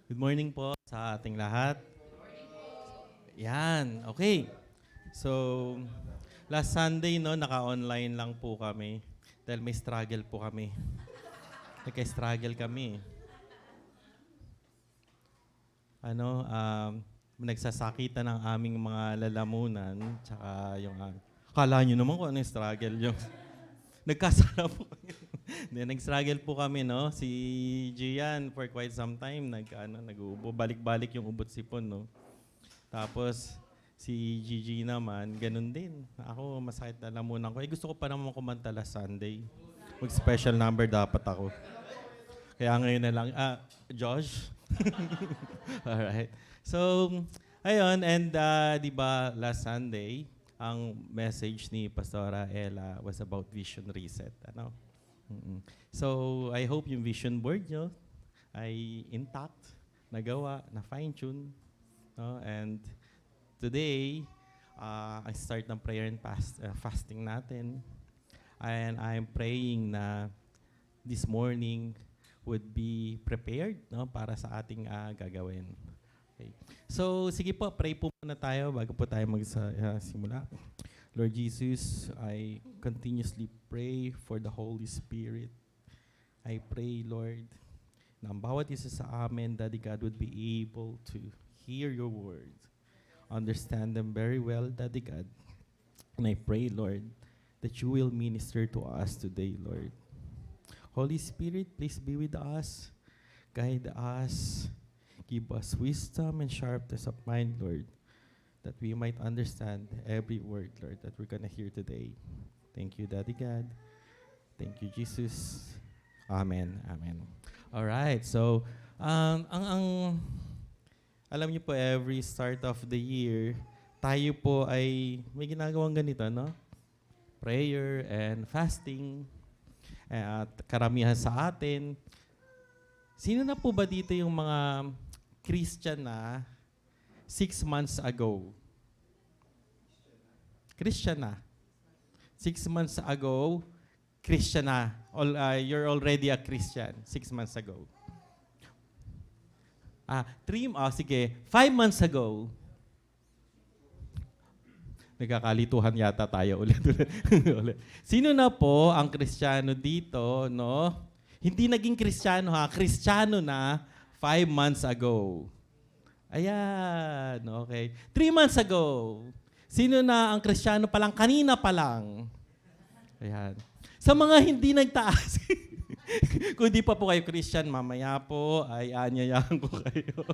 Good morning po sa ating lahat. Yan, okay. So, last Sunday, no, naka-online lang po kami dahil may struggle po kami. Nagka-struggle kami. Nagsasakitan ng aming mga lalamunan, tsaka yung, akala nyo naman kung ano yung struggle yung, nagkasala po kami. Nag-struggle po kami, no? Si Gian for quite some time, nag-uubo, balik-balik yung ubot sipon, no? Tapos, si Gigi naman, ganun din. Ako, masakit na lamunan ko. Gusto ko pa naman kumanta last Sunday. Mag-special number dapat ako. Kaya ngayon na lang, Josh? Alright. So, ayun, and di ba last Sunday, ang message ni Pastora Ella was about vision reset. Ano? Mm-mm. So, I hope yung vision board nyo ay intact, nagawa, na fine-tune. No? And today, I start ng prayer and fasting natin. And I'm praying na this morning would be prepared, no, para sa ating gagawin. Okay. So, sige po, pray po muna tayo bago po tayo magsimula. Lord Jesus, I continuously pray for the Holy Spirit. I pray, Lord, na ang bawat isa sa amin, Daddy God, would be able to hear your word, understand them very well, Daddy God. And I pray, Lord, that you will minister to us today, Lord. Holy Spirit, please be with us, guide us, give us wisdom and sharpness of mind, Lord, that we might understand every word, Lord, that we're going to hear today. Thank you, Daddy God. Thank you, Jesus. Amen. Amen. All right. So, alam niyo po, every start of the year, tayo po ay may ginagawang ganito, no? Prayer and fasting. At karamihan sa atin, sino na po ba dito yung mga Christian na 6 months ago? Christian na. 6 months ago, Christian na. You're already a Christian 6 months ago. 5 months ago. Nagkakalituhan yata tayo ulit. Sino na po ang Kristiyano dito, no? Hindi naging Kristiyano Kristiyano na 5 months ago. Ayan, okay. 3 months ago. Sino na ang Kristiyano pa lang kanina pa lang? Ayan. Sa mga hindi nagtaas, kung di pa po kayo Christian, mamaya po ay aanyayahan ko kayo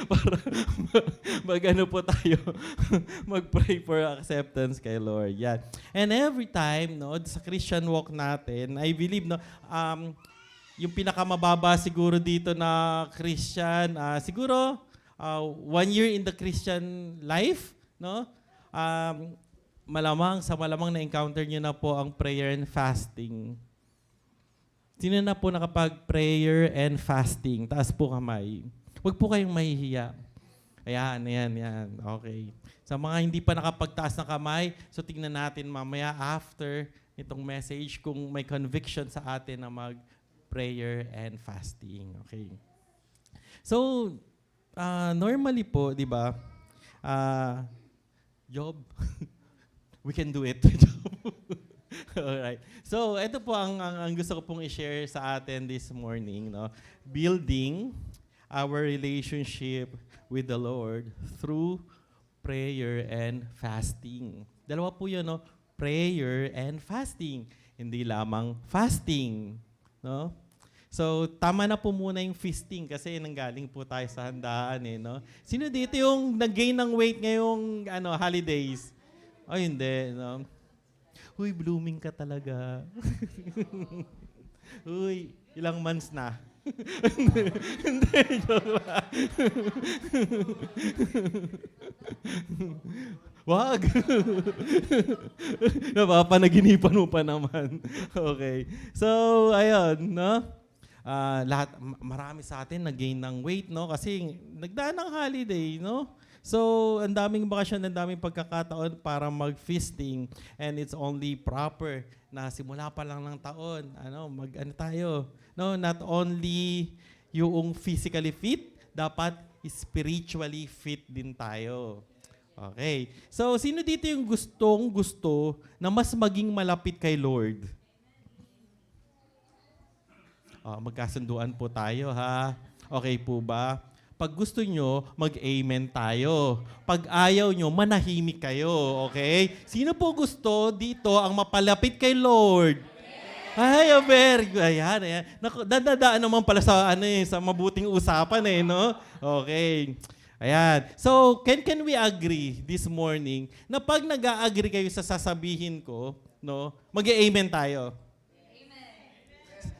para mag-ano po tayo, mag-pray for acceptance kay Lord. Yan. And every time, no, sa Christian walk natin, I believe, no, yung pinakamababa siguro dito na Christian, siguro 1 year in the Christian life, no? Malamang na-encounter nyo na po ang prayer and fasting. Sino na po nakapag-prayer and fasting? Taas po kamay. Huwag po kayong mahihiya. Ayan. Okay. Sa mga hindi pa nakapagtaas ng kamay, so tingnan natin mamaya after itong message kung may conviction sa atin na mag-prayer and fasting. Okay. So, normally po, di ba, Job, we can do it. Alright. So, ito po ang gusto ko pong i-share sa atin this morning, no? Building our relationship with the Lord through prayer and fasting. Dalawa po 'yun, no? Prayer and fasting. Hindi lamang fasting, no? So, tama na po muna yung feasting kasi nanggaling po tayo sa handaan, no? Sino dito yung nag-gain ng weight ngayong holidays? Ay, hindi, no? Uy, blooming ka talaga. Uy, ilang months na? Hindi, joke lang. Wag. Napapanaginipan mo pa naman. Okay. So, ayun, no? Marami sa atin nag-gain ng weight, no? Kasi nagdaan ng holiday, no? So, ang daming bakasyon, ang daming pagkakataon para mag-feasting, and it's only proper na simula pa lang ng taon, tayo, no, not only yung physically fit, dapat spiritually fit din tayo. Okay. So, sino dito yung gustong-gusto na mas maging malapit kay Lord? Magkasunduan po tayo, ha? Okay po ba? Pag gusto nyo, mag-amen tayo. Pag ayaw nyo, manahimik kayo. Okay? Sino po gusto dito ang mapalapit kay Lord? Ay, ayan. Dadadaan naman pala sa, sa mabuting usapan no? Okay. Ayan. So, can we agree this morning na pag nag-a-agree kayo sa sasabihin ko, no, mag-amen tayo?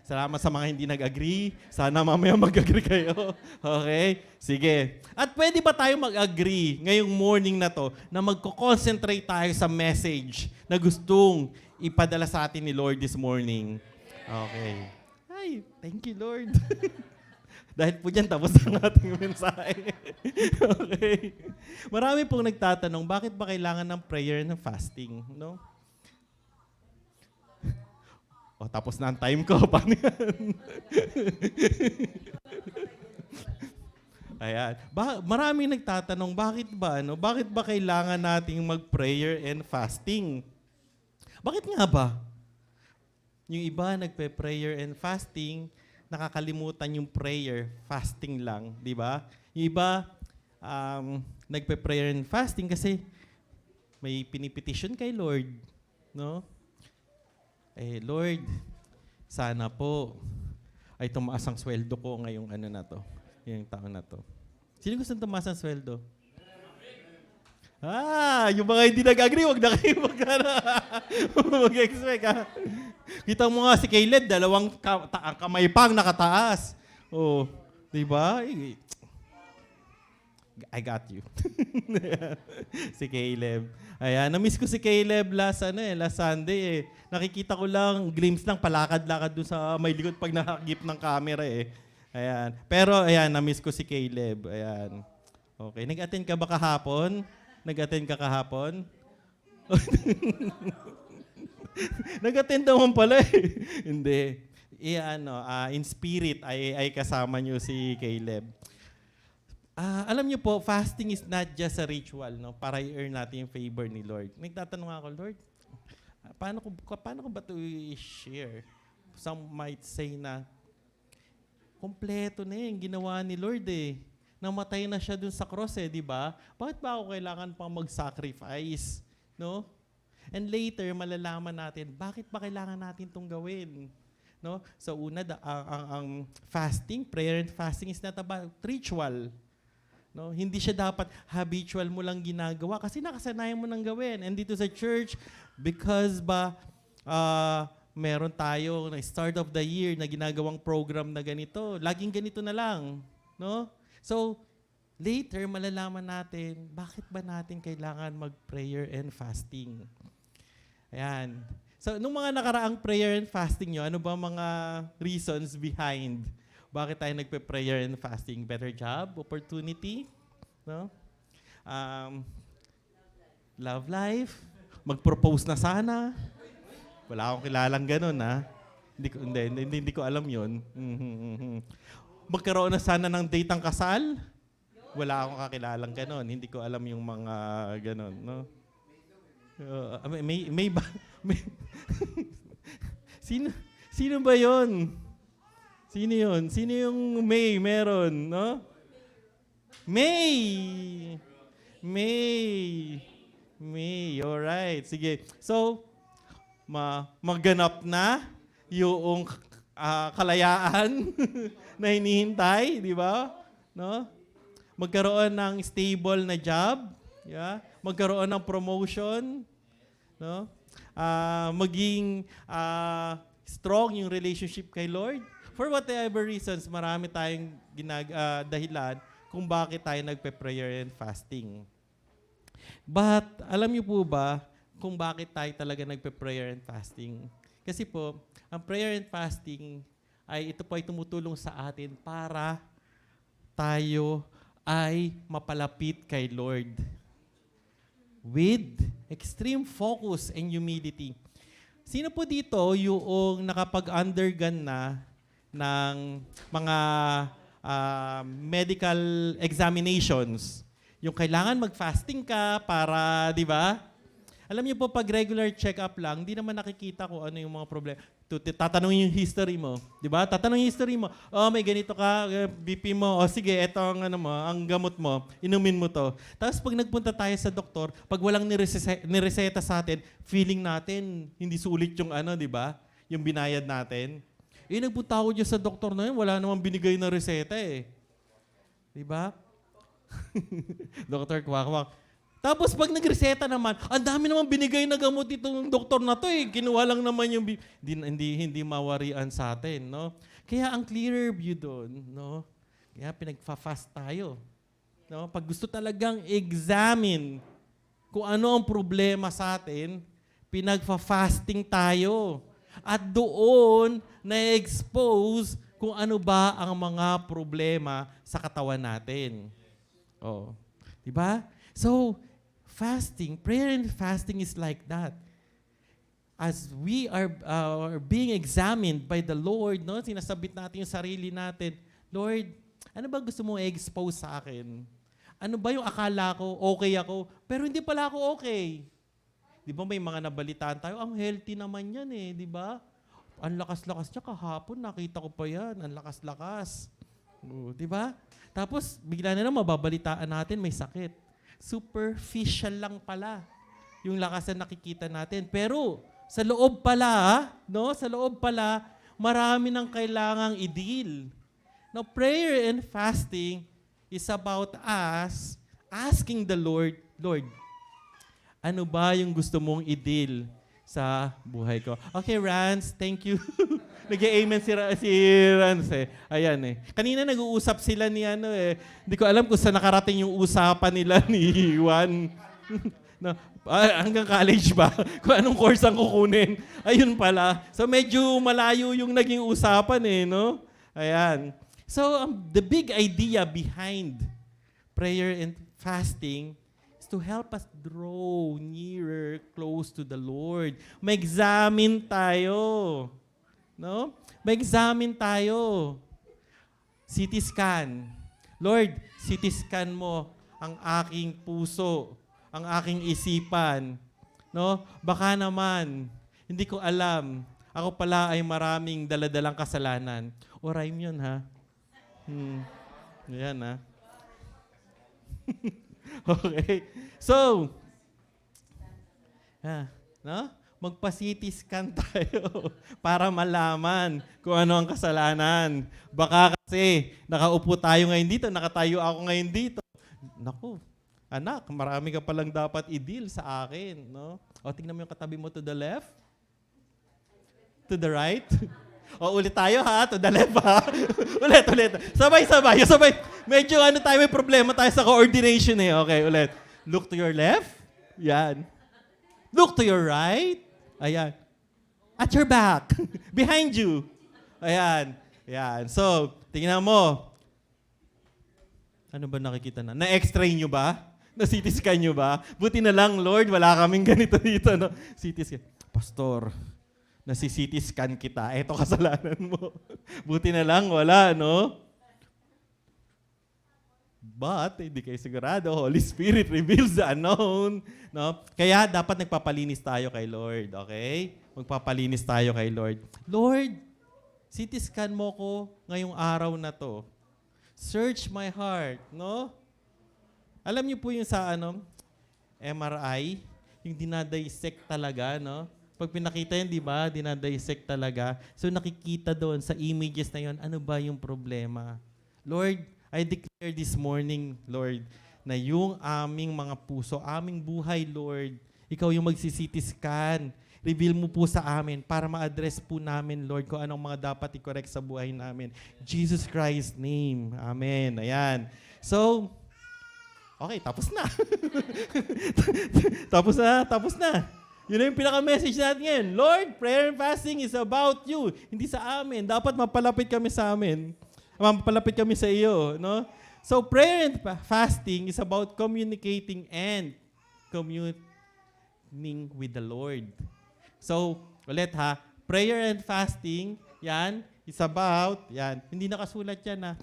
Salamat sa mga hindi nag-agree. Sana mamaya mag-agree kayo. Okay? Sige. At pwede ba tayo mag-agree ngayong morning na to na magko-concentrate tayo sa message na gustong ipadala sa atin ni Lord this morning? Okay. Ay, thank you, Lord. Dahil po dyan, tapos ang ating mensahe. Okay. Marami pong nagtatanong, bakit ba kailangan ng prayer and fasting? No? Tapos na ang time ko. Paano yan? Ayan. Maraming nagtatanong, bakit ba kailangan nating mag-prayer and fasting? Bakit nga ba? Yung iba nagpe-prayer and fasting, nakakalimutan yung prayer, fasting lang, di ba? Yung iba, nagpe-prayer and fasting kasi may pinipetition kay Lord, no? Lord, sana po ay tumaas ang sweldo ko ngayong yung taon na to. Sino gusto tumaas ang sweldo? Yung mga hindi nag-agree, wag na kayo mag-expect, ha? Kita mo nga si Caleb, dalawang kamay pang nakataas. Di ba? I got you. Si Caleb. Ayan, na-miss ko si Caleb last Sunday Nakikita ko lang, glimpse lang, palakad-lakad doon sa may likod pag nakagip ng camera Ayan. Pero ayan, na-miss ko si Caleb. Ayan. Okay, nag-attend ka ba kahapon? Nag-attend ka kahapon? Nag-attend naman pala Hindi. In spirit ay kasama niyo si Caleb. Alam niyo po, fasting is not just a ritual, no? Para i-earn natin yung favor ni Lord. Nagtatanong ako, Lord, paano ko ba ito i-share? Some might say na, kompleto na yung ginawa ni Lord Namatay na siya dun sa cross di ba? Bakit ba ako kailangan pang mag-sacrifice? No? And later, malalaman natin, bakit ba kailangan natin itong gawin? No? So una, ang fasting, prayer and fasting is not about ritual. No, hindi siya dapat habitual mo lang ginagawa kasi nakasanayan mo nang gawin. And dito sa church, because meron tayo na start of the year na ginagawang program na ganito, laging ganito na lang. No? So, later, malalaman natin, bakit ba natin kailangan mag-prayer and fasting? Ayan. So, nung mga nakaraang prayer and fasting nyo, ano ba mga reasons behind? Bakit tayo nagpe-prayer and fasting? Better job? Opportunity? No? Love life? Mag-propose na sana? Wala akong kilalang ganun, ha? Hindi ko alam yun. Magkaroon na sana ng date ang kasal? Wala akong kakilalang ganun. Hindi ko alam yung mga ganun, no? May ba? Sino ba yun? Sino yun? Sino yung May meron, no? May! Alright. Sige. So, maganap na yung kalayaan na hinihintay, di ba? No? Magkaroon ng stable na job, yeah? Magkaroon ng promotion, no? Maging strong yung relationship kay Lord. For whatever reasons, marami tayong dahilan kung bakit tayo nagpe-prayer and fasting. But alam niyo po ba kung bakit tayo talaga nagpe-prayer and fasting? Kasi po, ang prayer and fasting ito po ay tumutulong sa atin para tayo ay mapalapit kay Lord with extreme focus and humility. Sino po dito yung nakapag-undergone na ng mga medical examinations. Yung kailangan mag-fasting ka para, di ba? Alam niyo po, pag regular check-up lang, hindi naman nakikita ko ano yung mga problema. Tatanungin yung history mo. Di ba? Tatanungin yung history mo. Oh, may ganito ka, BP mo. O sige, eto ang, ano mo, ang gamot mo. Inumin mo to. Tapos pag nagpunta tayo sa doktor, pag walang nireseta sa atin, feeling natin, hindi sulit yung ano, di ba? Yung binayad natin. Nagpunta ako dyan sa doktor na yun, wala namang binigay na reseta eh. Di ba? Dr. Kwakwak. Tapos pag nagreseta naman, ang dami naman binigay na gamot itong doktor na to eh. Kinuha lang naman yung hindi mawarian sa atin, no? Kaya ang clearer view doon, no? Kaya pinagfa-fast tayo. No? Pag gusto talagang examine kung ano ang problema sa atin, pinagfa-fasting tayo. At doon na-expose kung ano ba ang mga problema sa katawan natin. Oh. 'Di ba? So, fasting, prayer and fasting is like that. As we are being examined by the Lord, no? Sinasabit natin yung sarili natin, Lord, ano ba gusto mo i-expose sa akin? Ano ba yung akala ko, okay ako, pero hindi pala ako okay. Di ba may mga nabalitaan tayo, ang healthy naman yan eh, di ba? Ang lakas-lakas niya kahapon, nakita ko pa yan, ang lakas-lakas. Di ba? Tapos, bigla na lang mababalitaan natin, may sakit. Superficial lang pala yung lakas na nakikita natin. Pero, sa loob pala, no? Sa loob pala, marami nang kailangang i-deal. Now, prayer and fasting is about us asking the Lord, Lord, ano ba yung gusto mong i-deal sa buhay ko? Okay, Rans, thank you. Nag-amen si Rans eh. Ayan eh. Kanina nag-uusap sila ni ano eh. Hindi ko alam kung saan nakarating yung usapan nila ni Juan. No, hanggang college ba? Kung anong course ang kukunin. Ayun pala. So medyo malayo yung naging usapan eh, no? Ayan. So the big idea behind prayer and fasting is to help us draw nearer, close to the Lord. Mag-examine tayo. No? Mag-examine tayo. CT scan. Lord, CT scan mo ang aking puso, ang aking isipan. No? Baka naman, hindi ko alam, ako pala ay maraming daladalang kasalanan. O rhyme yun, ha? Yan, ha? Okay. So, no? Magpa-CT scan tayo para malaman kung ano ang kasalanan. Baka kasi nakaupo tayo ngayon dito, nakatayo ako ngayon dito. Naku, anak, marami ka palang dapat i-deal sa akin. No? O, tingnan mo yung katabi mo to the left. To the right. O, ulit tayo ha, to the left ha. ulit. Sabay. Medyo tayo, may problema tayo sa coordination eh. Okay, ulit. Look to your left. Yan. Look to your right. Ayan. At your back. Behind you. Ayan. Ayan. So, tingnan mo. Ano ba nakikita na? Na-x-ray nyo ba? Na-CT scan nyo ba? Buti na lang, Lord, wala kaming ganito dito. No? CT scan. Pastor, nasi-CT scan kita. Eto kasalanan mo. Buti na lang, wala, no? But, hindi kayo sigurado, Holy Spirit reveals the unknown. No? Kaya dapat nagpapalinis tayo kay Lord, okay? Magpapalinis tayo kay Lord. Lord, CT scan mo ko ngayong araw na to. Search my heart, no? Alam niyo po yung sa MRI, yung dinadissect talaga, no? Pag pinakita yun, di ba, dinadissect talaga. So nakikita doon sa images na yun, ano ba yung problema? Lord, I declare this morning, Lord, na yung aming mga puso, aming buhay, Lord, ikaw yung magsi-CT scan. Reveal mo po sa amin para ma-address po namin, Lord, kung anong mga dapat i-correct sa buhay namin. Jesus Christ's name. Amen. Ayan. So, okay, tapos na. tapos na. Yun na yung pinaka-message natin ngayon. Lord, prayer and fasting is about you, hindi sa amin. Dapat mapalapit kami sa amin. Mapalapit kami sa iyo, no? So, prayer and fasting is about communicating and communing with the Lord. So, ulit ha, prayer and fasting, yan, It's about, yan, hindi nakasulat yan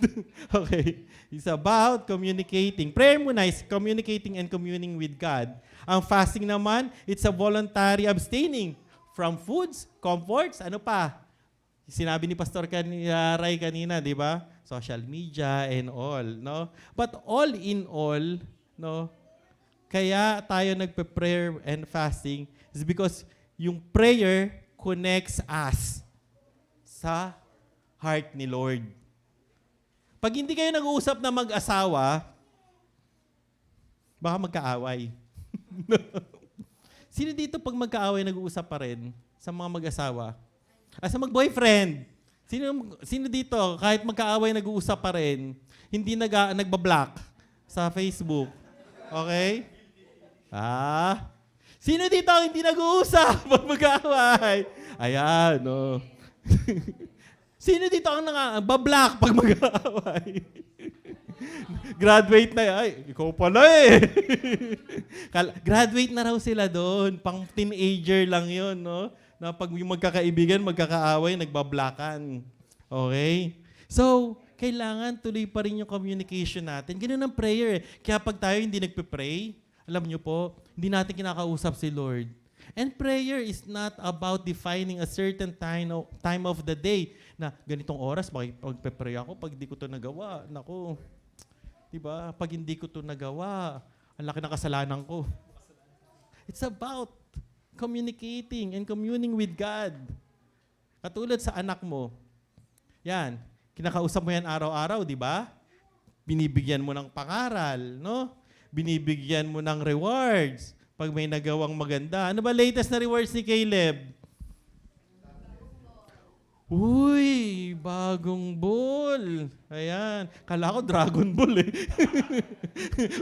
okay. It's about communicating. Prayer muna is communicating and communing with God. Ang fasting naman, it's a voluntary abstaining from foods, comforts, ano pa? Sinabi ni Pastor Ray kanina, di ba? Social media and all, no? But all in all, no? Kaya tayo nagpe-prayer and fasting is because yung prayer connects us sa heart ni Lord. Pag hindi kayo nag-uusap na mag-asawa, baka magkaaway. Sino dito pag magkaaway nag-uusap pa rin sa mga mag-asawa? Sa mag-boyfriend? Sino dito kahit magkaaway nag-uusap pa rin, hindi nagbablock sa Facebook? Okay? Sino dito ang hindi nag-uusap pag mag-aaway? Ayan, no. Sino dito ang bablock pag mag-aaway? Graduate na, ay, ikaw pala eh. Graduate na raw sila doon. Pang teenager lang yun, no? Na pag yung magkakaibigan, magkakaaway, nagbablakan. Okay? So, kailangan tuloy pa rin yung communication natin. Ganun ang prayer eh. Kaya pag tayo hindi nagpe-pray, alam nyo po, hindi natin kinakausap si Lord. And prayer is not about defining a certain time of the day na ganitong oras, magpe-pray ako pag hindi ko ito nagawa. Naku, diba? Pag hindi ko ito nagawa, ang laki ng kasalanan ko. It's about communicating and communing with God. Katulad sa anak mo. Yan, kinakausap mo yan araw-araw, di ba? Binibigyan mo ng pangaral, no? Binibigyan mo ng rewards pag may nagawang maganda. Ano ba latest na rewards ni Caleb? Uy, bagong ball. Ayan. Kala ko Dragon Ball eh.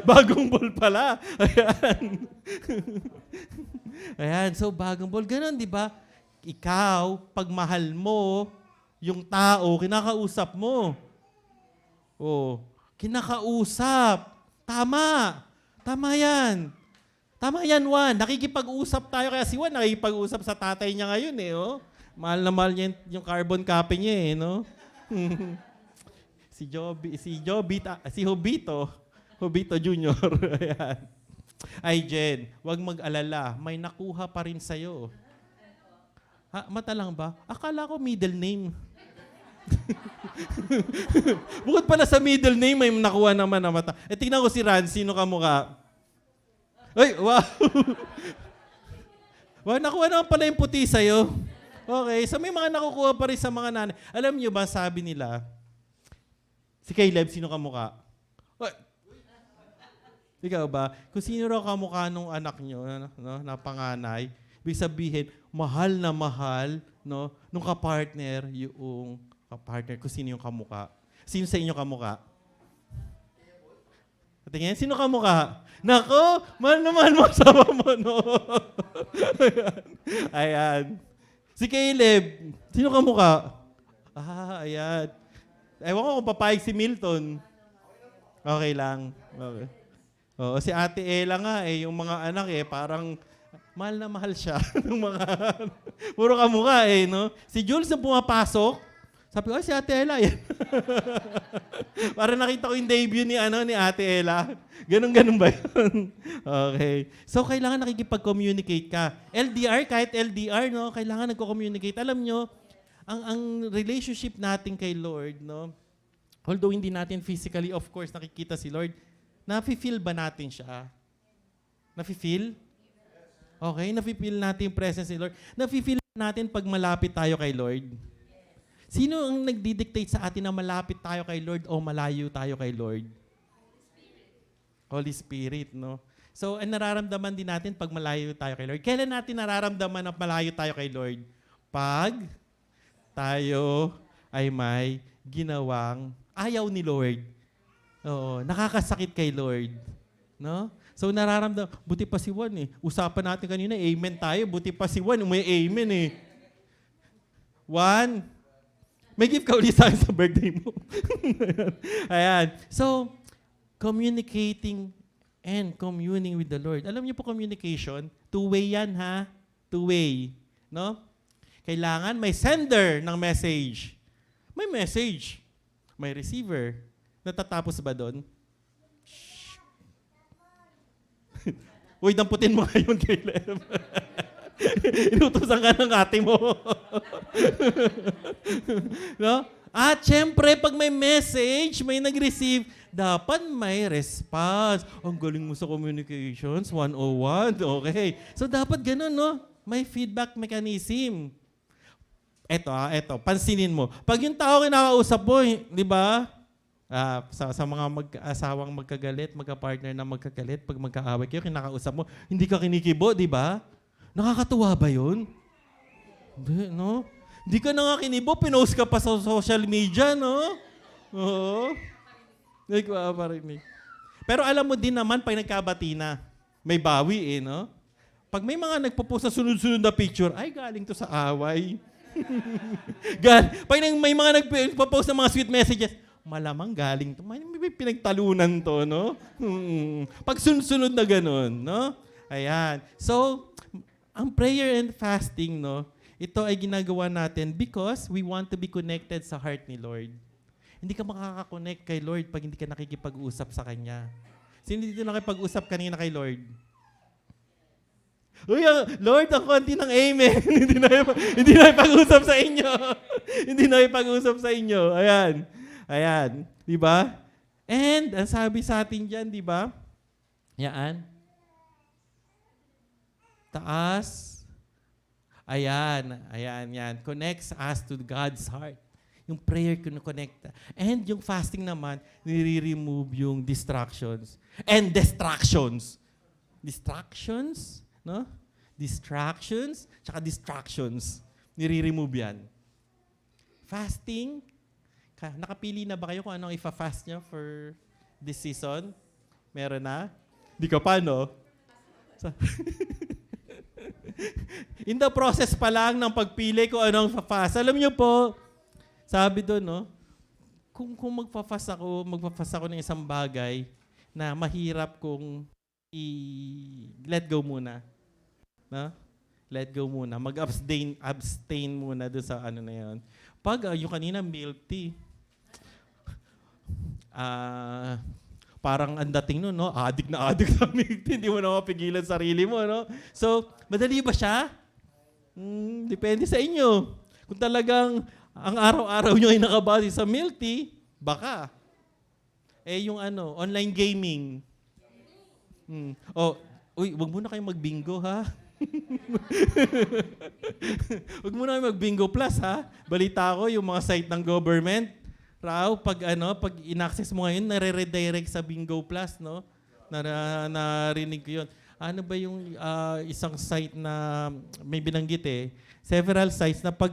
Bagong ball pala. Ayan. Ayan, so bagong ball. Ganon, di ba? Ikaw, pag mahal mo, yung tao, kinakausap mo. Oh, kinakausap. Tama. Tama yan. Tama yan, Juan. Nakikipag-usap tayo. Kaya si Juan nakikipag-usap sa tatay niya ngayon eh. Oh. Mahal na mahal niya yung carbon copy niya eh. No? si Hobito Jr. Ayan. Ay, Jen, huwag mag-alala. May nakuha pa rin sa'yo. Mata lang ba? Akala ko middle name. Bukod pala sa middle name, may nakuha naman na mata. Tingnan ko si Ran, sino ka mukha? Ay, wow! Wow, nakuha naman pala yung puti sa'yo. Okay, so may mga nakukuha pa rin sa mga nanay. Alam niyo ba, sabi nila, si Caleb, sino ka mukha? Ikaw ba? Kung sino raw kamukha nung anak nyo, no, na panganay, ibig sabihin, mahal na mahal, no, nung kapartner, yung kapartner, kung sino yung kamukha. Sino sa inyo kamukha? Tingin, sino kamukha? Nako, mahal na mahal mo sama mo, no? Ayan. Si Caleb, sino kamukha? Ayan. Ewan ko kung papayag si Milton. Okay lang. Okay. Oo, si Ate Ella nga yung mga anak parang mahal na mahal siya ng mga puro kamukha no? Si Jules na pumapasok, sabi ko, si Ate Ella yan. Para nakita ko yung debut ni Ate Ella. Ganun ba yun? Okay. So, kailangan nakikipag-communicate ka. LDR, kahit LDR, no? Kailangan nagko-communicate. Alam nyo, ang relationship natin kay Lord, no? Although hindi natin physically, of course, nakikita si Lord, nafe-feel ba natin siya? Nafe-feel? Okay, nafe-feel natin yung presence ni Lord. Nafe-feel natin pag malapit tayo kay Lord. Sino ang nagdidictate sa atin na malapit tayo kay Lord o malayo tayo kay Lord? Holy Spirit, no? So, nararamdaman din natin pag malayo tayo kay Lord. Kailan natin nararamdaman na malayo tayo kay Lord? Pag tayo ay may ginawang ayaw ni Lord. Oo, nakakasakit kay Lord. No? So, nararamdaman, buti pa si Juan Usapan natin kanina, amen tayo. Buti pa si Juan, may amen Juan, may gift ka ulit sa akin sa birthday mo. Ayan. So, communicating and communing with the Lord. Alam niyo po communication, two-way yan ha? Two-way. No? Kailangan may sender ng message. may message, may receiver. Natatapos ba doon? Uy, damputin mo ngayon, Caleb. Inutusan ka ng ate mo. No? At syempre, pag may message, may nag-receive, dapat may response. Ang galing mo sa communications, 101. Okay. So, dapat ganun, no? May feedback mechanism. Eto, pansinin mo. Pag yung tao kinakausap mo, di ba? Sa mga mag-asawang magkagalit, magka-partner na magkagalit, pag magkaaway kayo, kinakausap mo, hindi ka kinikibo, di ba? Nakakatuwa ba yun? Hindi, no? Hindi ka na nga kinibo, pinost ka pa sa social media, no? Oo. Nagpaparinig. Pero alam mo din naman, pag nagkabati na, may bawi no? Pag may mga nagpo-post sa sunod-sunod na picture, ay, galing to sa away. Pag may mga nagpo-post ng mga sweet messages, malamang galing to. May pinagtalunan to, no? Pag sunod-sunod na ganun, no? Ayan. So, ang prayer and fasting, no? Ito ay ginagawa natin because we want to be connected sa heart ni Lord. Hindi ka makaka-connect kay Lord pag hindi ka nakikipag-usap sa Kanya. Sino dito nakipag-usap kanina kay Lord? Uy, Lord, ang konti ng amen. Hindi na ipag-usap sa inyo. Hindi na ipag-usap sa inyo. Ayan. Di ba? And, ang sabi sa atin dyan, di ba? Yan. Taas. Ayan. Connects us to God's heart. Yung prayer connect. And yung fasting naman, nire-remove yung distractions. And distractions. Distractions, no? Distractions, tsaka distractions. Nire-remove yan. Fasting, nakapili na ba kayo kung anong ifa-fast nyo for this season? Meron na? Di ka pa, no? In the process pa lang ng pagpili kung anong ifa-fast. Alam nyo po, sabi doon, no? Kung magpa-fast ako ng isang bagay na mahirap kung let go muna. No? Let go muna. Abstain muna doon sa ano na yun. Pag yung kanina milk tea, parang ang dating nun, no? Addict sa milk tea. Hindi mo na mapigilan sarili mo, no? So, madali ba siya? Depende sa inyo. Kung talagang ang araw-araw nyo ay nakabase sa milk tea, baka. Yung online gaming. Wag muna kayong mag-bingo, ha? Wag muna kayong mag-bingo plus, ha? Balita ko, yung mga site ng government, pag in-access mo ngayon, nare-redirect sa bingo plus, no? Narinig ko yun. Ano ba yung isang site na may binanggit several sites na pag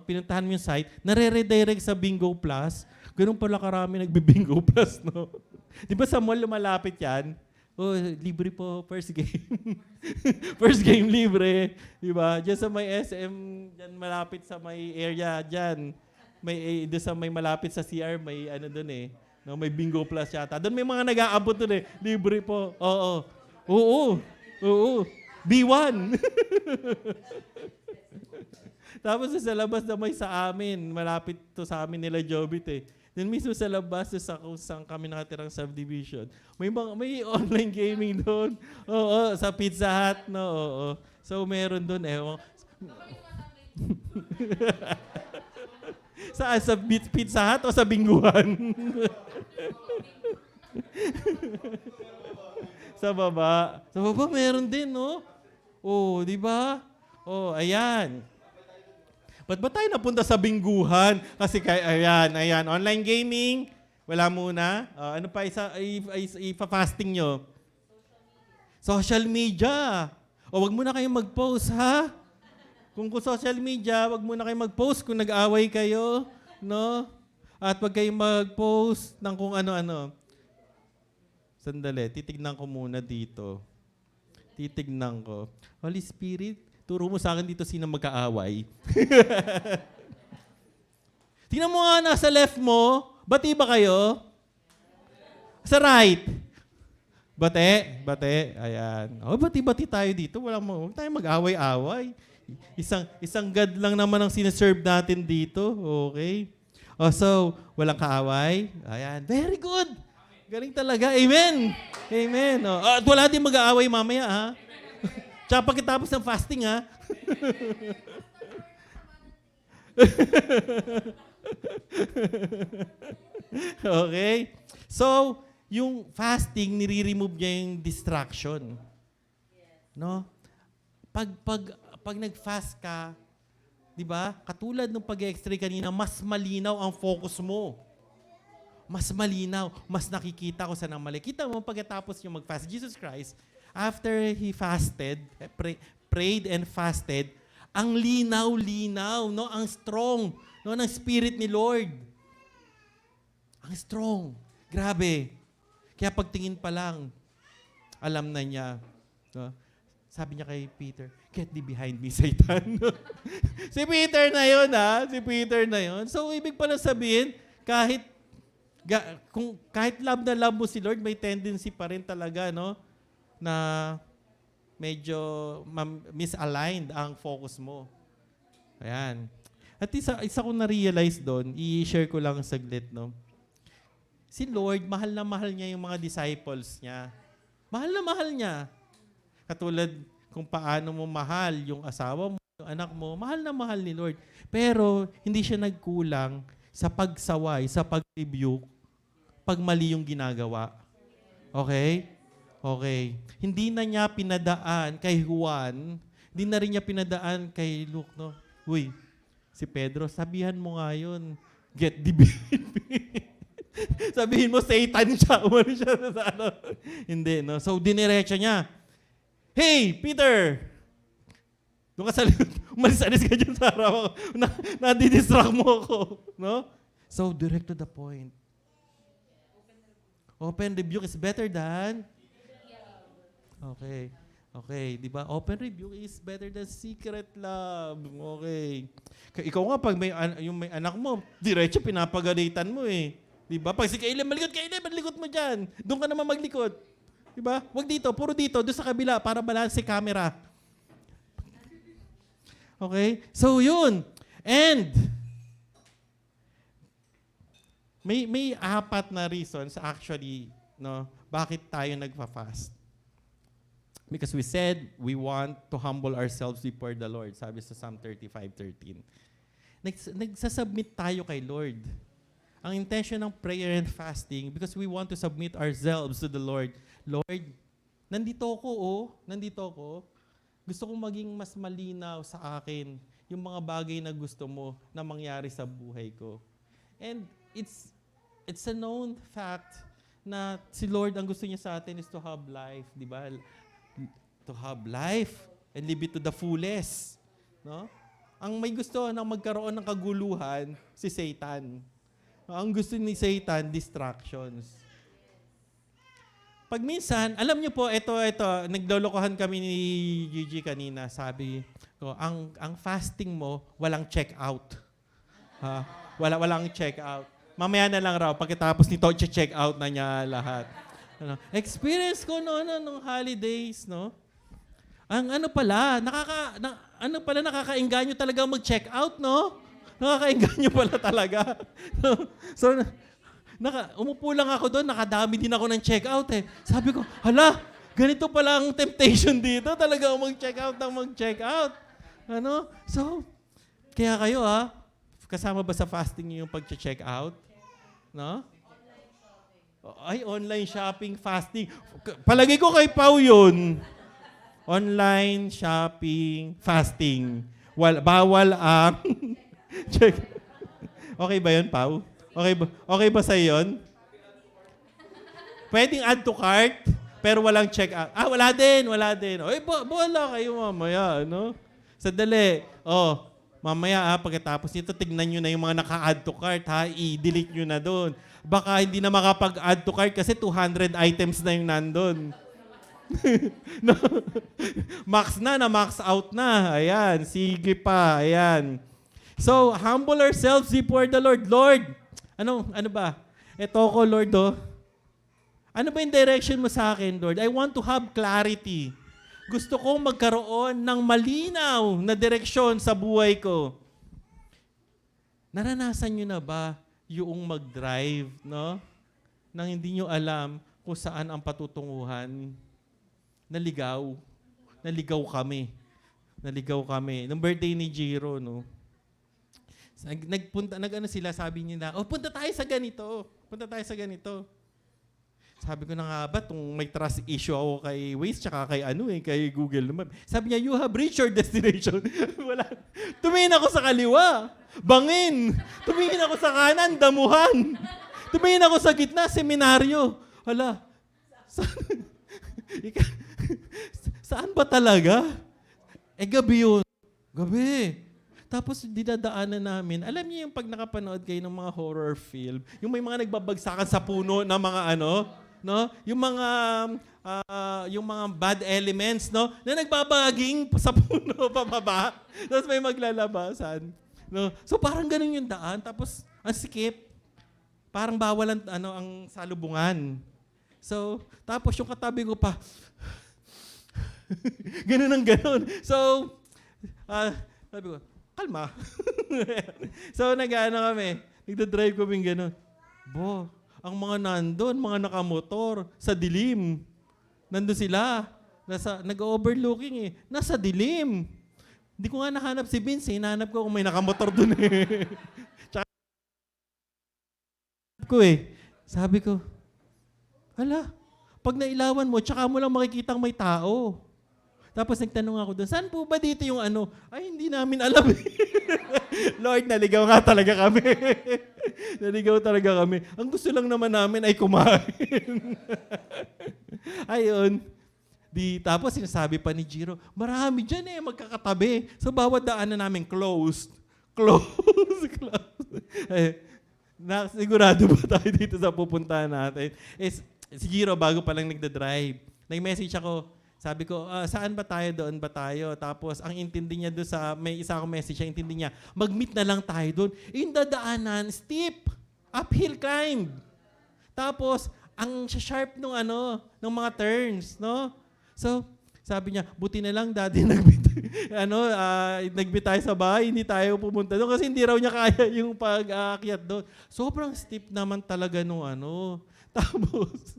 pinuntahan mo yung site, nare-redirect sa bingo plus. Ganun pala karami nagbi-bingo plus, no? Di ba sa mall lumalapit yan? Libre po, first game. First game libre. Di ba? Diyan sa may SM, diyan malapit sa may area, diyan. Doon sa may malapit sa CR, may doon no, may bingo plus yata. Doon may mga nag-aabot doon Libre po. Oo. B1. Tapos sa labas na may sa amin, malapit to sa amin nila Jobit Then mismo sa labas, sa kung saan kami nakatirang subdivision, may online gaming doon. Oo, sa Pizza Hut, no? Oo. So meron doon Saan? Sa Pizza Hut o sa Binguhan? Sa baba. Sa baba meron din, no? Di ba? Ayan. Ba't ba tayo napunta sa Binguhan? Kasi ayan, online gaming, wala muna. Ano pa ipa-fasting nyo? Social media. Wag muna kayong mag-post, ha? Kung social media, wag muna kayong mag-post kung nag-away kayo, no? At wag kayong mag-post ng kung ano-ano. Sandali, titignan ko muna dito. Titignan ko. Holy Spirit, turo mo sa akin dito sino magkaaway. Tingnan mo nga nasa left mo. Bati ba kayo? Sa right. Bate. Ayan. Bati-bati tayo dito. Huwag tayo mag-away-away. Isang God lang naman ang sineserve natin dito. Okay? Oh, so, walang kaaway. Ayan. Very good. Galing talaga. Amen. Amen. Oh, at wala din mag-aaway mamaya, ha? Tsaka pagkatapos ng fasting, ha? Okay? So, yung fasting, nire-remove niya yung distraction. No? Pag nag-fast ka, di ba? Katulad ng pag-extray kanina, mas malinaw ang focus mo. Mas malinaw, mas nakikita ko saan ang mali. Kita mo pagkatapos yung mag-fast, Jesus Christ, after He fasted, prayed and fasted, ang linaw-linaw, no? Ang strong, no? Ng Spirit ni Lord. Ang strong. Grabe. Kaya pagtingin pa lang, alam na niya. No? Sabi niya kay Peter, "Get thee behind me, Satan." Si Peter na yun, ha? Si Peter na yun. So, ibig pala sabihin, kahit love na love mo si Lord, may tendency pa rin talaga, no? Na medyo misaligned ang focus mo. Ayan. At isa ko na-realize doon, i-share ko lang saglit, no? Si Lord, mahal na mahal niya yung mga disciples niya. Mahal na mahal niya. Katulad kung paano mo mahal yung asawa mo, yung anak mo, mahal na mahal ni Lord. Pero hindi siya nagkulang sa pagsaway, sa pag-rebuke, pag mali yung ginagawa. Okay? Okay. Hindi na niya pinadaan kay Juan, hindi na rin niya pinadaan kay Luke, no? Uy, si Pedro, sabihan mo nga yun, get the baby. Sabihin mo, Satan siya. Umano siya sa ano. Hindi, no? So, diniretso niya. Hey, Peter! Doon ka sa likod. Umalis-alis ka dyan sa harap ako. Nadidistract mo ako. No? So, direct to the point. Open rebuke is better than? Okay. Okay, di ba? Open rebuke is better than secret love. Okay. Ikaw nga, pag may anak mo, diretso pinapagalitan mo eh. Di ba? Pag si Kailan, malikot, malikot mo dyan. Doon ka naman maglikot. Di ba? Huwag dito, puro dito, doon sa kabila, para balance si camera. Okay? So, yun. And, may apat na reasons actually, no, bakit tayo nagpa-fast. Because we said we want to humble ourselves before the Lord. Sabi sa Psalm 35:13. Nagsasubmit tayo kay Lord. Ang intention ng prayer and fasting, because we want to submit ourselves to the Lord. Lord, nandito ako, nandito ako. Gusto kong maging mas malinaw sa akin yung mga bagay na gusto mo na mangyari sa buhay ko. And it's a known fact na si Lord, ang gusto niya sa atin is to have life, di ba? To have life and live it to the fullest. No? Ang may gusto na magkaroon ng kaguluhan, si Satan. Ang gusto ni Satan, distractions. Pag minsan, alam niyo po, ito, naglolokohan kami ni Gigi kanina. Sabi ko, ang fasting mo, walang check-out. Ha? Walang check-out. Mamaya na lang raw, pagkatapos nito, check-out na niya lahat. Experience ko nung holidays, no? Ang nakakainganyo talaga mag-check-out, no? Nakakainganyo pala talaga. So, umupo lang ako doon, nakadami din ako ng check-out eh. Sabi ko, hala, ganito pala ang temptation dito. Talaga mag-check-out. Ano? So, kaya kayo kasama ba sa fasting yung pag-check out? No? Ay, online shopping, fasting. Palagi ko kay Pau yun. Online shopping, fasting. Bawal ang... check. Okay ba yun, Pau? Okay ba sa'yo yun? Pwedeng add to cart, pero walang check out. Wala din. Oy, wala kayo mamaya, no? Sadali. Mamaya pagkatapos nito, tignan nyo na yung mga naka-add to cart, i-delete nyo na doon. Baka hindi na makapag-add to cart kasi 200 items na yung nandun. No? Max out na. Ayan, sige pa. Ayan. So, humble ourselves before the Lord. Lord, ano ba? Ito ko, Lord, Ano ba yung direction mo sa akin, Lord? I want to have clarity. Gusto kong magkaroon ng malinaw na direksyon sa buhay ko. Naranasan nyo na ba yung mag-drive, no? Nang hindi nyo alam kung saan ang patutunguhan? Naligaw. Naligaw kami. Nung birthday ni Jiro, no? Nag-ano sila, sabi nila, punta tayo sa ganito. Sabi ko na nga ba, may trust issue ako kay Waze, tsaka kay Google naman. Sabi niya, you have reached your destination. Wala. Tumingin ako sa kaliwa, bangin. Tumingin ako sa kanan, damuhan. Tumingin ako sa gitna, seminaryo. Wala. Saan ba talaga? Gabi yun. Gabi. Tapos dinadaanan namin. Alam niyo yung pag nakapanood kayo ng mga horror film, yung may mga nagbabagsakan sa puno na mga no? Yung mga bad elements, no? Na nagbabaging sa puno pababa. Tapos may maglalabasan, no? So parang ganun yung daan. Tapos ang sikip. Parang bawal ang salubungan. So, tapos yung katabi ko pa ganun. So, sabi ko, kalma. So, kami. Nagdadrive kami gano'n. Ang mga mga nakamotor, sa dilim. Nandun sila. Nag-overlooking eh. Nasa dilim. Hindi ko nga nahanap si Vince. Hinahanap ko kung may nakamotor dun eh. Tsaka, sabi ko, hala, pag nailawan mo, tsaka mo lang makikitang may tao. Tapos nagtanong ako doon, saan po ba dito yung Ay, hindi namin alam. Lord, naligaw nga talaga kami. Naligaw talaga kami. Ang gusto lang naman namin ay kumain. Ayun. Tapos sinasabi pa ni Jiro, marami dyan magkakatabi. So bawat daanan namin closed. Sigurado ba tayo dito sa pupuntahan natin? Si Jiro, bago pa lang nagda-drive, nag-message ako, sabi ko, saan ba tayo, doon ba tayo? Tapos, ang intindi niya doon may isa akong message, ang intindi niya, mag-meet na lang tayo doon. Yung dadaanan, steep, uphill climb. Tapos, ang sharp ng mga turns, no? So, sabi niya, buti na lang, daddy, nagbit tayo sa bahay, hindi tayo pumunta doon kasi hindi raw niya kaya yung pag-aakyat doon. Sobrang steep naman talaga nung Tapos,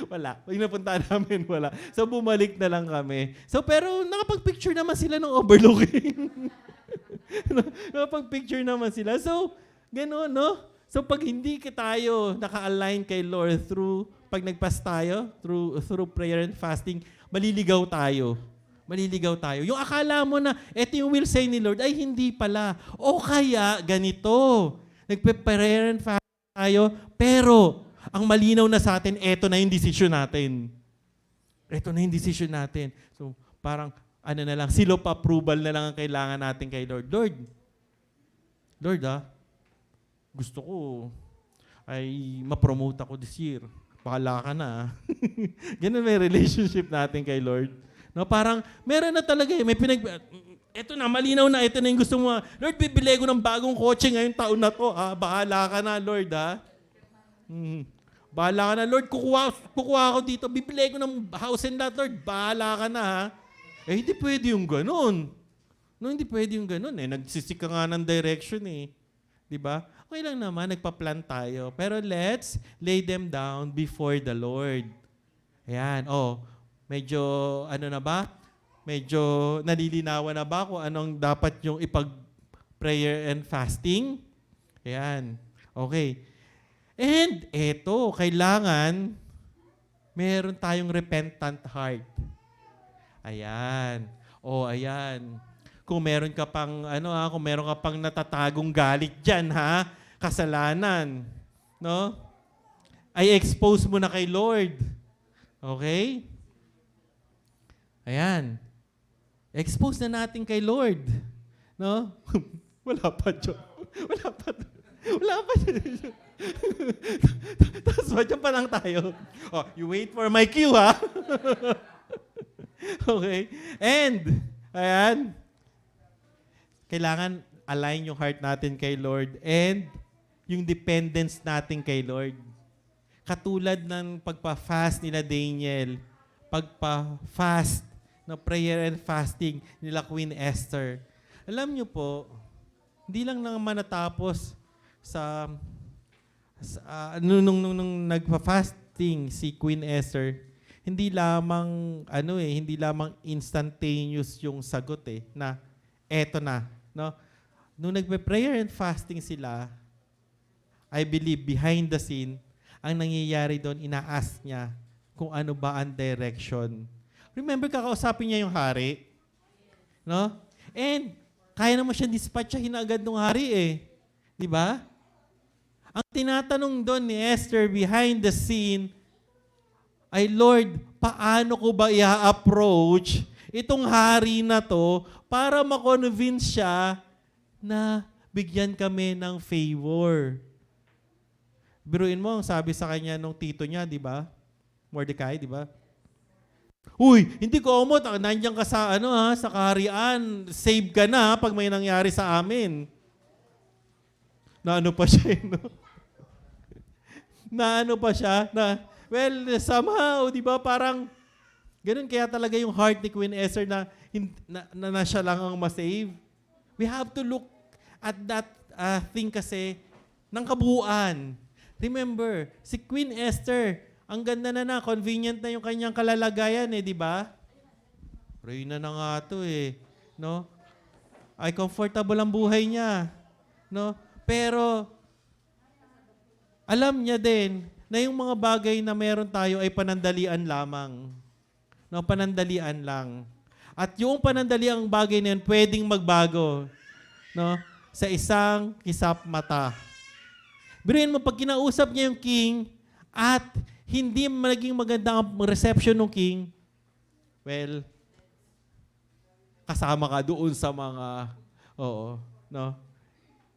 wala. Pag napunta namin, wala. So, bumalik na lang kami. So, pero nakapag-picture naman sila ng overlooking. Nakapag-picture naman sila. So, gano'n, no? So, pag hindi tayo naka-align kay Lord pag nagpas tayo, through prayer and fasting, maliligaw tayo. Yung akala mo na, eto yung will say ni Lord, ay hindi pala. O kaya, ganito. Nagpe-prayer and fasting tayo, pero ang malinaw na sa atin, eto na yung decision natin. So, parang, na lang, seal of approval na lang ang kailangan natin kay Lord. Lord, gusto ko ay ma-promote ako this year. Bahala ka na. Ganun may relationship natin kay Lord. No, parang, meron na talaga may eto na, malinaw na, ito na yung gusto mo. Lord, bibili ko ng bagong kotse ngayong taon na to. Bahala ka na, Lord, Bahala ka na, Lord. Kukuha ako dito. Bibili ko ng house and lot, Lord. Bahala ka na, ha? Hindi pwede yung ganun. No, hindi pwede yung ganun, Nagsisik ka nga ng direction, Diba? Okay lang naman, nagpa-plan tayo. Pero let's lay them down before the Lord. Ayan, medyo, na ba? Medyo nalilinawan na ba kung anong dapat yung ipag-prayer and fasting? Ayan. Okay. And eto, kailangan meron tayong repentant heart. Ayan. Ayan. Kung meron ka pang kung meron ka pang natatagong galit diyan, kasalanan, no? Ay expose mo na kay Lord. Okay? Ayan. Expose na natin kay Lord, no? Wala pa, John. Wala pa. Tapos dyan pa lang tayo. You wait for my cue, ha? Okay. And, ayan, kailangan align yung heart natin kay Lord and yung dependence natin kay Lord. Katulad ng pagpa-fast nila Daniel, pagpa-fast na prayer and fasting nila Queen Esther. Alam niyo po, hindi lang naman natapos nung nagpa-fasting si Queen Esther, hindi lamang hindi lamang instantaneous yung sagot na eto na, no? Nung nagpe-prayer and fasting sila, I believe behind the scene, ang nangyayari doon, ina-ask niya kung ano ba ang direction. Remember, kakausapin niya yung hari, no? And kaya naman siya dispatchahin agad ng hari di ba? Ang tinatanong doon ni Esther behind the scene ay, Lord, paano ko ba i-approach itong hari na to para ma-convince siya na bigyan kami ng favor? Biruin mo, ang sabi sa kanya nung tito niya, di ba? Mordecai, di ba? Uy, hindi ko umot. Nandiyan ka sa, sa kaharian. Save ka na pag may nangyari sa amin. Na ano pa siya, no? Na ano pa siya? Well, somehow, di ba, parang, ganun kaya talaga yung heart ni Queen Esther na siya lang ang masave. We have to look at that thing kasi ng kabuuan. Remember, si Queen Esther, ang ganda na convenient na yung kanyang kalalagayan di ba? Reyna na nga to no? Ay comfortable ang buhay niya, no? Pero, alam niya din na yung mga bagay na meron tayo ay panandalian lamang. No, panandalian lang. At yung panandaliang bagay na yun, pwedeng magbago. No? Sa isang kisap mata. Biruin mo, pag kinausap niya yung king at hindi maging maganda ang reception ng king, well, kasama ka doon sa mga,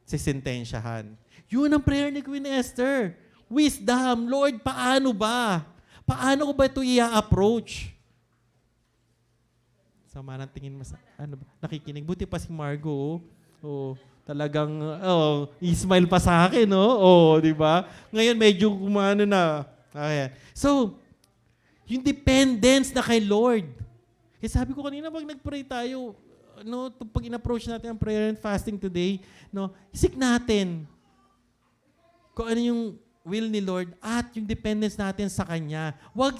sisintensyahan. Yun ang prayer ni Queen Esther. Wisdom, Lord, paano ba? Paano ko ba ito i-approach? Sama ng tingin mo sa, nakikinig. Buti pa si Margo, talagang, i-smile pa sa akin, di ba? Ngayon, medyo kumano na. Okay. So, yung dependence na kay Lord. Sabi ko kanina, pag nag-pray tayo, pag in-approach natin ang prayer and fasting today, isik natin kung ano yung will ni Lord at yung dependence natin sa Kanya. Wag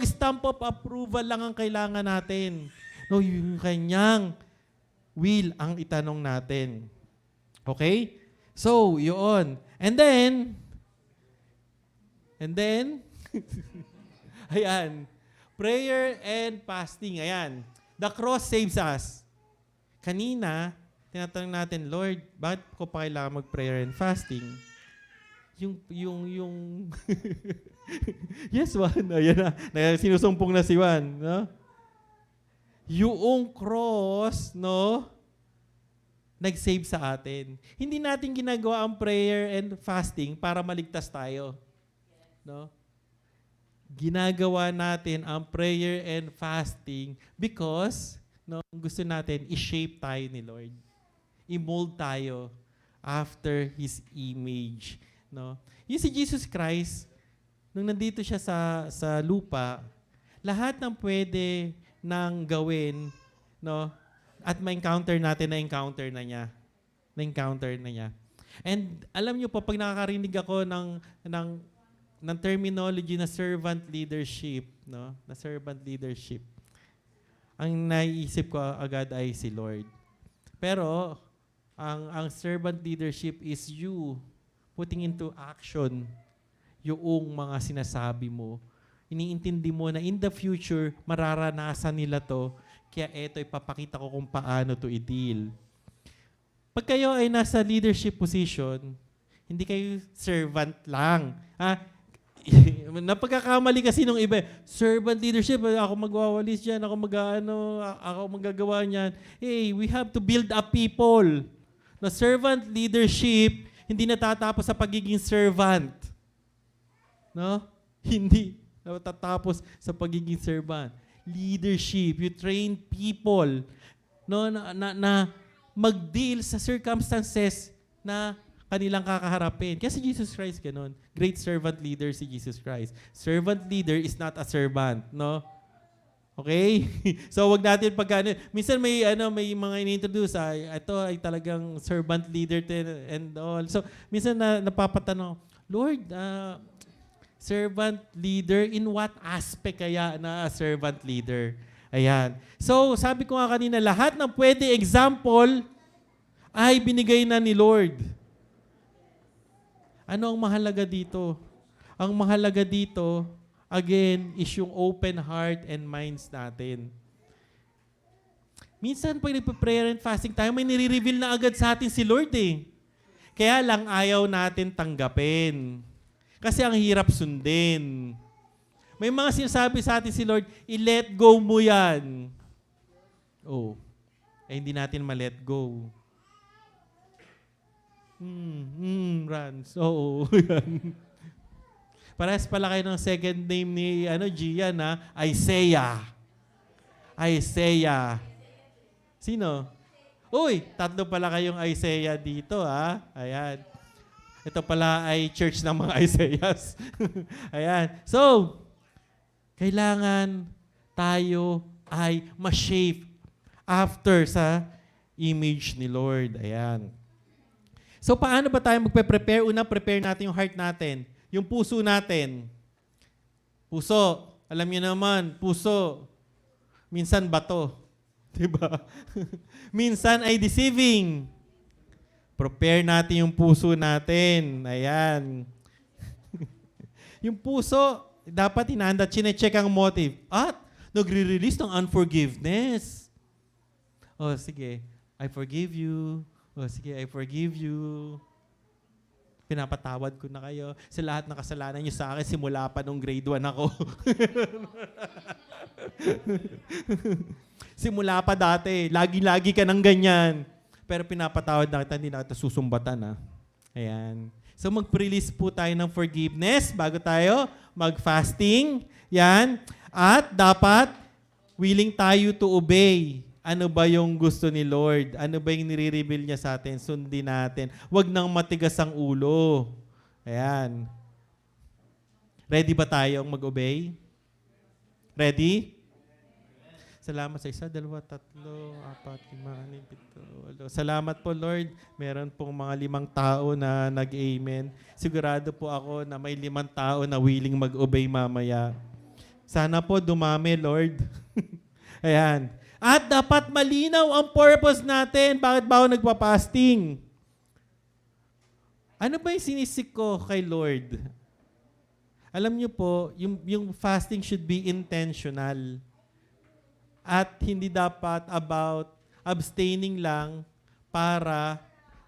stamp of approval lang ang kailangan natin. Yung Kanyang will ang itanong natin. Okay? So, yun. And then, ayan, prayer and fasting. Ayan. The cross saves us. Kanina, tinatanong natin, Lord, bakit ko pa kailangan mag-prayer and fasting? Yung yes, Juan. Ayan na. Sinusumpong na si Juan. No? Yung cross, nag-save sa atin. Hindi natin ginagawa ang prayer and fasting para maligtas tayo. No? Ginagawa natin ang prayer and fasting because gusto natin i-shape tayo ni Lord. I-mold tayo after His image. Yung si Jesus Christ, nung nandito siya sa lupa, lahat ng pwede nang gawin, at ma-encounter natin, na-encounter na niya. Na-encounter na niya. And alam niyo po, pag nakakarinig ako ng terminology na servant leadership, na servant leadership, ang naiisip ko agad ay si Lord. Pero, ang servant leadership is you putting into action yung mga sinasabi mo. Iniintindi mo na in the future, mararanasan nila to, kaya eto ipapakita ko kung paano to i-deal. Pag kayo ay nasa leadership position, hindi kayo servant lang. Napagkakamali kasi nung iba, servant leadership, ako magwawalis dyan, ako magagawa niyan. Hey, we have to build up people. Na servant leadership, hindi natatapos sa pagiging servant. Hindi natatapos sa pagiging servant. Leadership, you train people na mag-deal sa circumstances na kanilang kakaharapin. Kasi Jesus Christ ganun. Great servant leader si Jesus Christ. Servant leader is not a servant, Okay? So wag natin minsan may mga ini-introduce ito ay talagang servant leader and all. So minsan napapatanong, Lord, servant leader in what aspect kaya na servant leader? Ayan. So sabi ko nga kanina, lahat ng pwede example ay binigay na ni Lord. Ano ang mahalaga dito? Ang mahalaga dito, again, is yung open heart and minds natin. Minsan, pag nagpa-prayer and fasting tayo, may nire-reveal na agad sa atin si Lord eh. Kaya lang ayaw natin tanggapin. Kasi ang hirap sundin. May mga sinasabi sa atin si Lord, i-let go mo yan. Oh, hindi natin ma-let go. Runs. Oo, yan. Parehas pala kayo ng second name ni Gian Isaiah. Isaiah. Sino? Uy, tatlo pala kayong Isaiah dito Ayan. Ito pala ay church ng mga Isaiahs. Ayan. So, kailangan tayo ay ma-shape after sa image ni Lord. Ayan. So, paano ba tayo magpe-prepare? Una, prepare natin yung heart natin. Yung puso natin. Puso. Alam niyo naman, puso. Minsan bato. Diba? Minsan ay deceiving. Prepare natin yung puso natin. Ayan. Yung puso, dapat hinanda, chine-check ang motive. At nagre-release ng unforgiveness. Oh, sige. I forgive you. Oh, sige, I forgive you. Pinapatawad ko na kayo sa lahat ng kasalanan niyo sa akin simula pa nung grade 1 ako. Simula pa dati, lagi-lagi ka ng ganyan. Pero pinapatawad na kita, hindi na kita susumbatan. Ayan. So mag-release po tayo ng forgiveness bago tayo mag-fasting. Yan. At dapat willing tayo to obey. Ano ba yung gusto ni Lord? Ano ba yung nire-reveal niya sa atin? Sundin natin. Huwag nang matigas ang ulo. Ayan. Ready ba tayong mag-obey? Ready? Salamat sa 1, 2, 3, 4, 5, 6, 7, 8. Salamat po, Lord. Meron pong mga 5 tao na nag-amen. Sigurado po ako na may 5 tao na willing mag-obey mamaya. Sana po dumami, Lord. Ayan. At dapat malinaw ang purpose natin. Bakit ba ako nagpa-fasting? Ano ba yung sinisik ko kay Lord? Alam niyo po, yung fasting should be intentional. At hindi dapat about abstaining lang para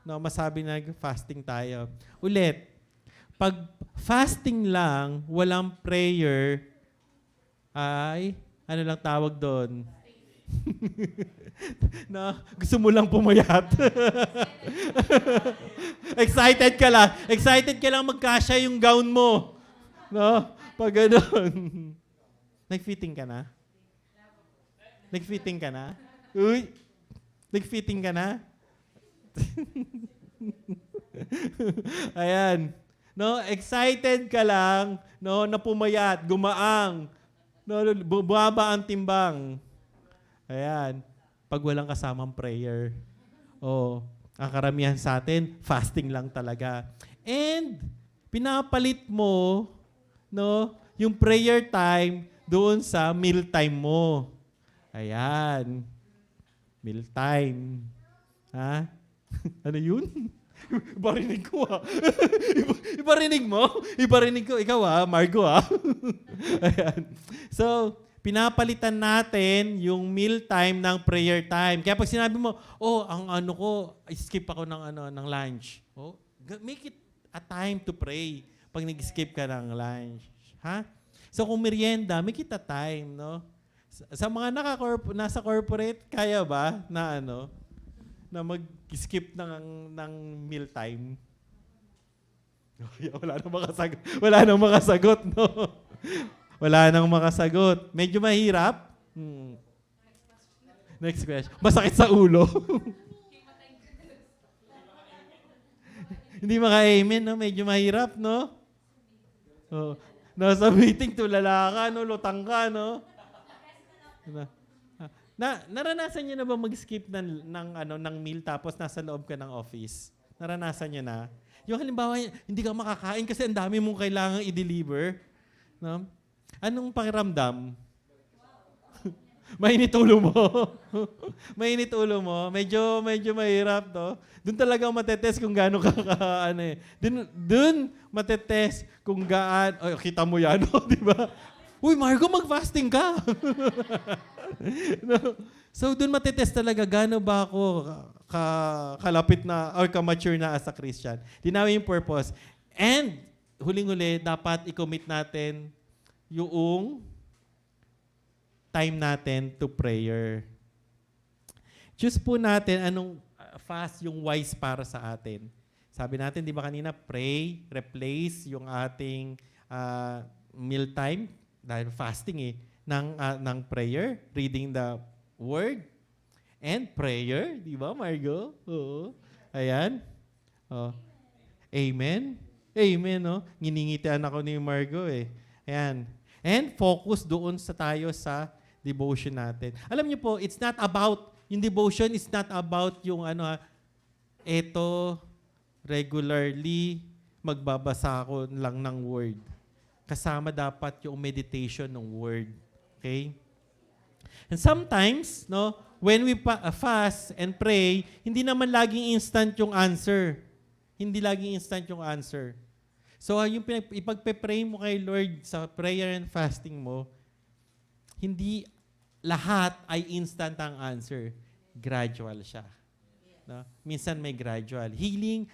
masabi na fasting tayo. Ulit, pag fasting lang, walang prayer, ay, ano lang tawag doon? Gusto mo lang pumayat. Excited ka lang. Excited ka lang magkasya yung gown mo. No? Pag gano'n. Nag-fitting ka na? Nag-fitting ka na? Uy! Nag-fitting ka na? Ayan. No, excited ka lang, na pumayat, gumaang. No, bumaba ang timbang. Ayan. Pag walang kasamang prayer. Ang karamihan sa atin, fasting lang talaga. And, pinapalit mo, yung prayer time doon sa meal time mo. Ayan. Meal time. Ha? Ano yun? Ibarinig ko Ibarinig mo? Ibarinig ko. Ikaw Margo Ayan. So, pinapalitan natin yung meal time ng prayer time. Kaya pag sinabi mo, ang skip ako ng lunch. Make it a time to pray pag nag-skip ka ng lunch. Ha? So kung merienda, make it a time, no? Sa mga nasa corporate, kaya ba na na mag-skip ng meal time? Wala nang makasagot, no? Wala nang makasagot. Medyo mahirap. Next question. Masakit sa ulo. Hindi maka-amen, no? Medyo mahirap, no? Nasa meeting, tulala ka, no? Lutang ka, no? Naranasan niyo na ba mag-skip ng meal tapos nasa loob ka ng office? Naranasan niyo na? Yung halimbawa, hindi ka makakain kasi ang dami mong kailangang i-deliver. No? Anong pakiramdam? Mainit ulo mo. Mainit ulo mo. Medyo mahirap, to. Doon talaga matetest kung gaano ka Doon matetest kung kita mo yan, di ba? Uy, Margo, mag-fasting ka. No? So, doon matetest talaga gaano ba ako kalapit na or ka-mature na as a Christian. Linawin yung purpose. And, huling-huli, dapat i-commit natin yung time natin to prayer. Choose po natin anong fast yung wise para sa atin. Sabi natin, di ba kanina, pray, replace yung ating meal time, dahil fasting ng prayer, reading the word, and prayer. Di ba, Margo? Oo. Ayan. Oh. Amen. Amen, no? Nginingitian ako ni Margo Ayan. And focus doon tayo sa devotion natin. Alam niyo po, it's not about, yung devotion is not about yung regularly magbabasa ako lang ng word. Kasama dapat yung meditation ng word. Okay? And sometimes, no, when we fast and pray, hindi naman laging instant yung answer. Hindi laging instant yung answer. So, yung ipagpe-pray mo kay Lord sa prayer and fasting mo, hindi lahat ay instant ang answer. Gradual siya. No? Minsan may gradual. Healing,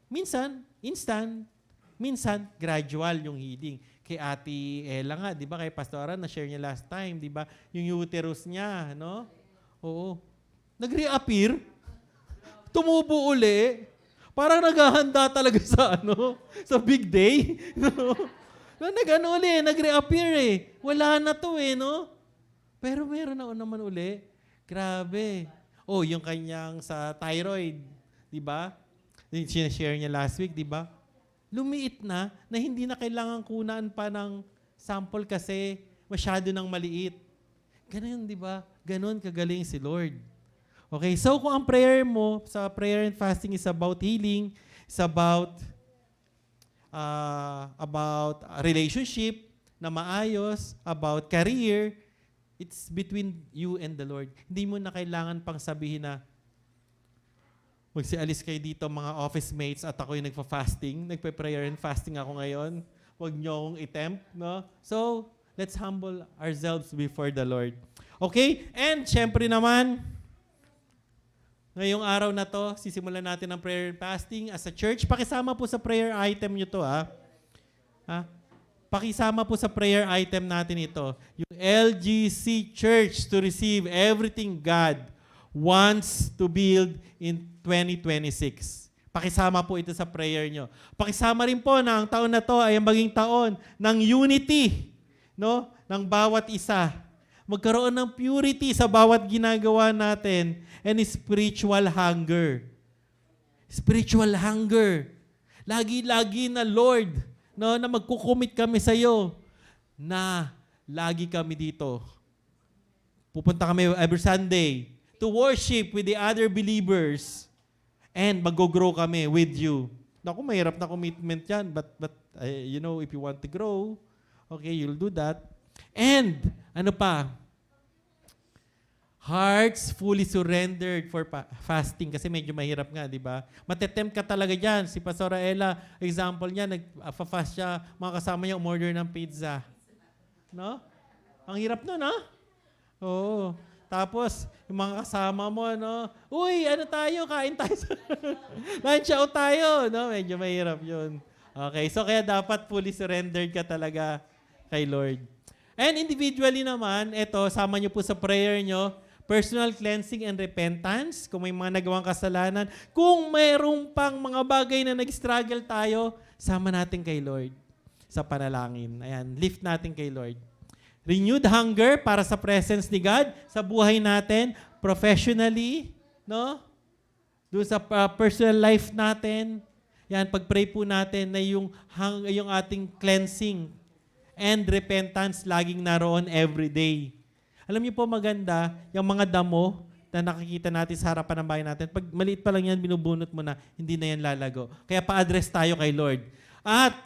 minsan, instant. Minsan, gradual yung healing. Kay Ate Ella nga, di ba, kay Pastora, na-share niya last time, di ba, yung uterus niya, no? Oo. Nag-reappear. Tumubo uli. Parang naghahanda talaga sa, sa big day. No? Nag-reappear Wala na to no? Pero meron na naman uli. Grabe. Oh, yung kanyang sa thyroid, di ba? Sinashare niya last week, di ba? Lumiit na hindi na kailangan kunaan pa ng sample kasi masyado nang maliit. Ganun, di ba? Ganun kagaling si Lord. Okay, so kung ang prayer mo sa prayer and fasting is about healing, is about relationship na maayos, about career, it's between you and the Lord. Hindi mo na kailangan pang sabihin na magsialis kayo dito mga office mates at ako'y nagpa-fasting, nagpe-prayer and fasting ako ngayon. Huwag niyo akong i-tempt, no? So, let's humble ourselves before the Lord. Okay? And syempre naman, ngayong araw na to, sisimulan natin ang prayer and fasting as a church. Pakisama po sa prayer item nyo to, Pakisama po sa prayer item natin ito. Yung LGC Church to receive everything God wants to build in 2026. Pakisama po ito sa prayer nyo. Pakisama rin po na ang taon na to ay maging taon ng unity, no? Ng bawat isa. Magkaroon ng purity sa bawat ginagawa natin and spiritual hunger. Spiritual hunger. Lagi-lagi na Lord, no, na magkukumit kami sa iyo na lagi kami dito. Pupunta kami every Sunday to worship with the other believers and mag-grow kami with you. Naku, mahirap na commitment yan, but if you want to grow, okay, you'll do that. And, hearts fully surrendered for fasting kasi medyo mahirap nga, di ba? Matetempt ka talaga dyan. Si Pastora Ella, example niya, nag-fast siya, mga kasama niya umorder ng pizza. No? Ang hirap nun, Oo. Tapos, yung mga kasama mo, uy, tayo, kain tayo. Lunch out tayo. No? Medyo mahirap yun. Okay, so kaya dapat fully surrendered ka talaga kay Lord. And individually naman, sama niyo po sa prayer niyo, personal cleansing and repentance, kung may mga nagawang kasalanan. Kung mayroong pang mga bagay na nag-struggle tayo, sama natin kay Lord sa panalangin. Ayan, lift natin kay Lord. Renewed hunger para sa presence ni God sa buhay natin, professionally, no? Doon sa personal life natin. Yan, pag-pray po natin na yung ating cleansing and repentance laging naroon every day. Alam niyo po maganda, yung mga damo na nakikita natin sa harapan ng bahay natin, pag maliit pa lang yan, binubunot mo na, hindi na yan lalago. Kaya pa-address tayo kay Lord. At,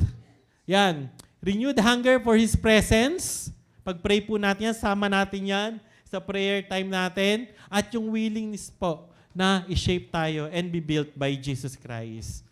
yan, renewed hunger for His presence. Pag-pray po natin yan, sama natin yan sa prayer time natin. At yung willingness po na i-shape tayo and be built by Jesus Christ.